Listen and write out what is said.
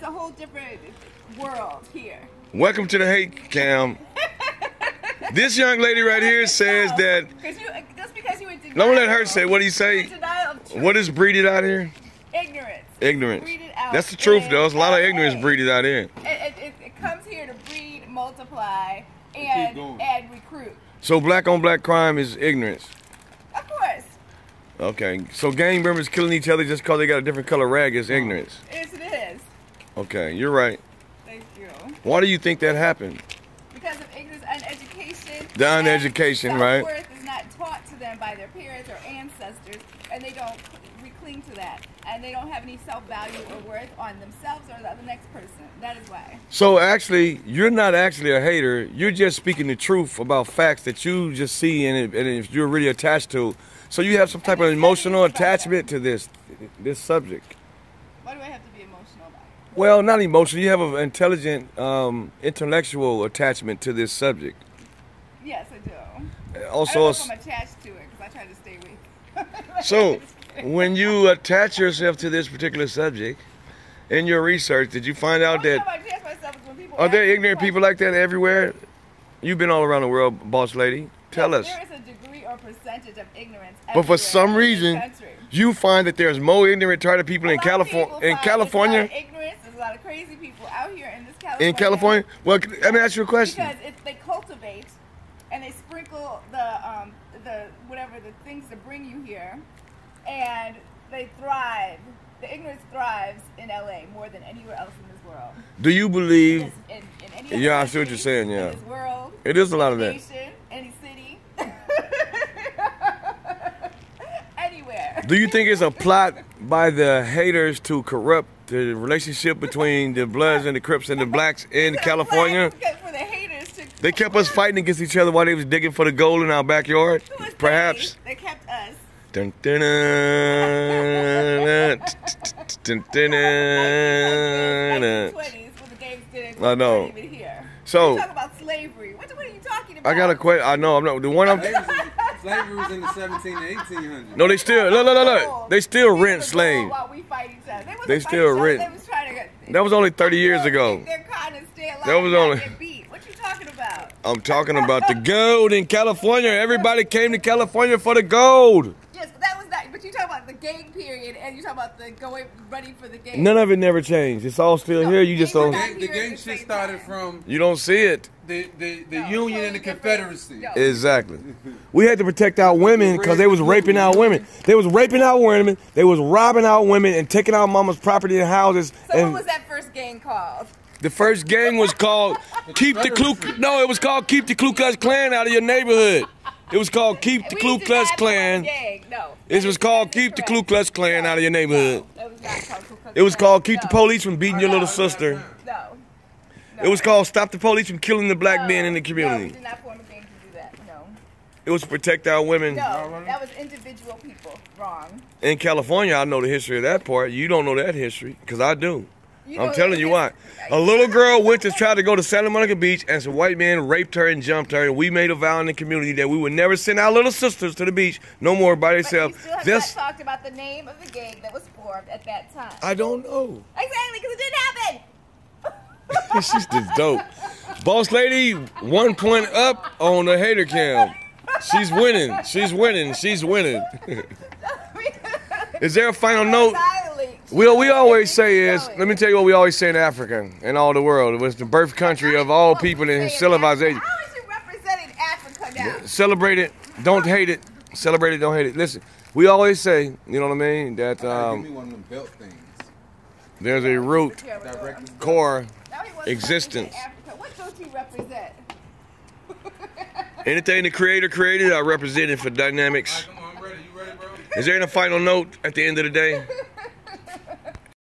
a whole different world here. Welcome to the hate cam. This young lady right here says that. Just because you were denial. Don't let her say. What do you say? What is breeded out here? Ignorance. Ignorance. Breeded out. That's the truth, though. There's a lot of ignorance breeded out here. It comes here to breed, multiply, and recruit. So black on black crime is ignorance. Of course. Okay. So gang members killing each other just because they got a different color rag is ignorance. Yes, it is. Okay, you're right. Thank you. Why do you think that happened? Because of ignorance, uneducation. The uneducation, right? Self-worth is not taught to them by their parents or ancestors, and they don't cling to that. And they don't have any self-value or worth on themselves or the next person. That is why. So actually, you're not actually a hater. You're just speaking the truth about facts that you just see and if you're really attached to. So you have some type of emotional attachment to this subject. Why do I have to be emotional about it? Well, not emotional. You have an intelligent, intellectual attachment to this subject. Yes, I do. Also, I don't know if I'm attached to it because I try to stay weak. So, when you attach yourself to this particular subject, in your research, did you find out that are there ignorant people like that everywhere? You've been all around the world, boss lady. Tell us. There is a degree or percentage of ignorance. But for some reason, you find that there's more ignorant, retarded people in California. In California, ignorance. There's a lot of crazy people out here in this California. In California, well, let me ask you a question. Because they cultivate and they sprinkle the whatever the things to bring you here, and they thrive. The ignorance thrives in LA more than anywhere else in this world. Do you believe? In any Yeah, I see what you're saying. Yeah, in this world, it is a lot of that. Nation, any city, anywhere. Do you think it's a plot by the haters to corrupt the relationship between the Bloods and the Crips and the Blacks in California? For the haters to They kept us fighting against each other while they was digging for the gold in our backyard. Perhaps. They kept us. Dun, dun, dun, dun, dun, dun. 1920s when the games didn't I know. even here. So You talk about slavery. What are you talking about? I got a question. I know. I'm not the one. Slavery was in the 17 to 1800s. No, they still look. They still rent slaves. While we fight each other. They still rent. They was trying to That was only 30 years ago. They're trying to stay alive. That was only. Get beat. What you talking about? I'm talking about the gold in California. Everybody came to California for the gold. Yes, but that was that. But you talk about the gang period, and you talk about the running for the gang. None of it never changed. It's all still here. You just don't. The gang shit started from. You don't see it. The Union and the Confederacy. No. Exactly. We had to protect our women because they was raping our women. They was raping our women. They was robbing our women and taking our mama's property and houses. So and what was that first gang called? the first gang was called Keep the Ku. No, it was called Keep the Ku Klux Klan out of your neighborhood. It was called Keep the Ku Klux Klan. No. It was called Keep the Ku Klux Klan out of your neighborhood. That was not called Ku Klux It was Klan. called Keep the Police from beating your little sister. No. It was called Stop the Police from killing the black men in the No, we community. did not form a gang to do that. No. It was to protect our women. No, that was individual people. Wrong. In California, I know the history of that part. You don't know that history, because I do. I'm telling you why. A little girl went to try to go to Santa Monica Beach, and some white men raped her and jumped her, and we made a vow in the community that we would never send our little sisters to the beach no more by themselves. But you still have not talked about the name of the gang that was formed at that time. I don't know. Exactly, because it didn't happen. She's just dope. Boss lady, 1 point up on the hater cam. She's winning. She's winning. She's winning. Is there a final note? We always say is, let me tell you what we always say in Africa and all the world. It was the birth country of all people in civilization. How is you representing Africa now? Celebrate it. Don't hate it. Celebrate it. Don't hate it. Listen, we always say, you know what I mean, that give me one of them belt things. there's a root, core, existence. What don't you represent? Anything the creator created, I represent it for dynamics. Come on, I'm ready. You ready, bro? Is there a final note at the end of the day?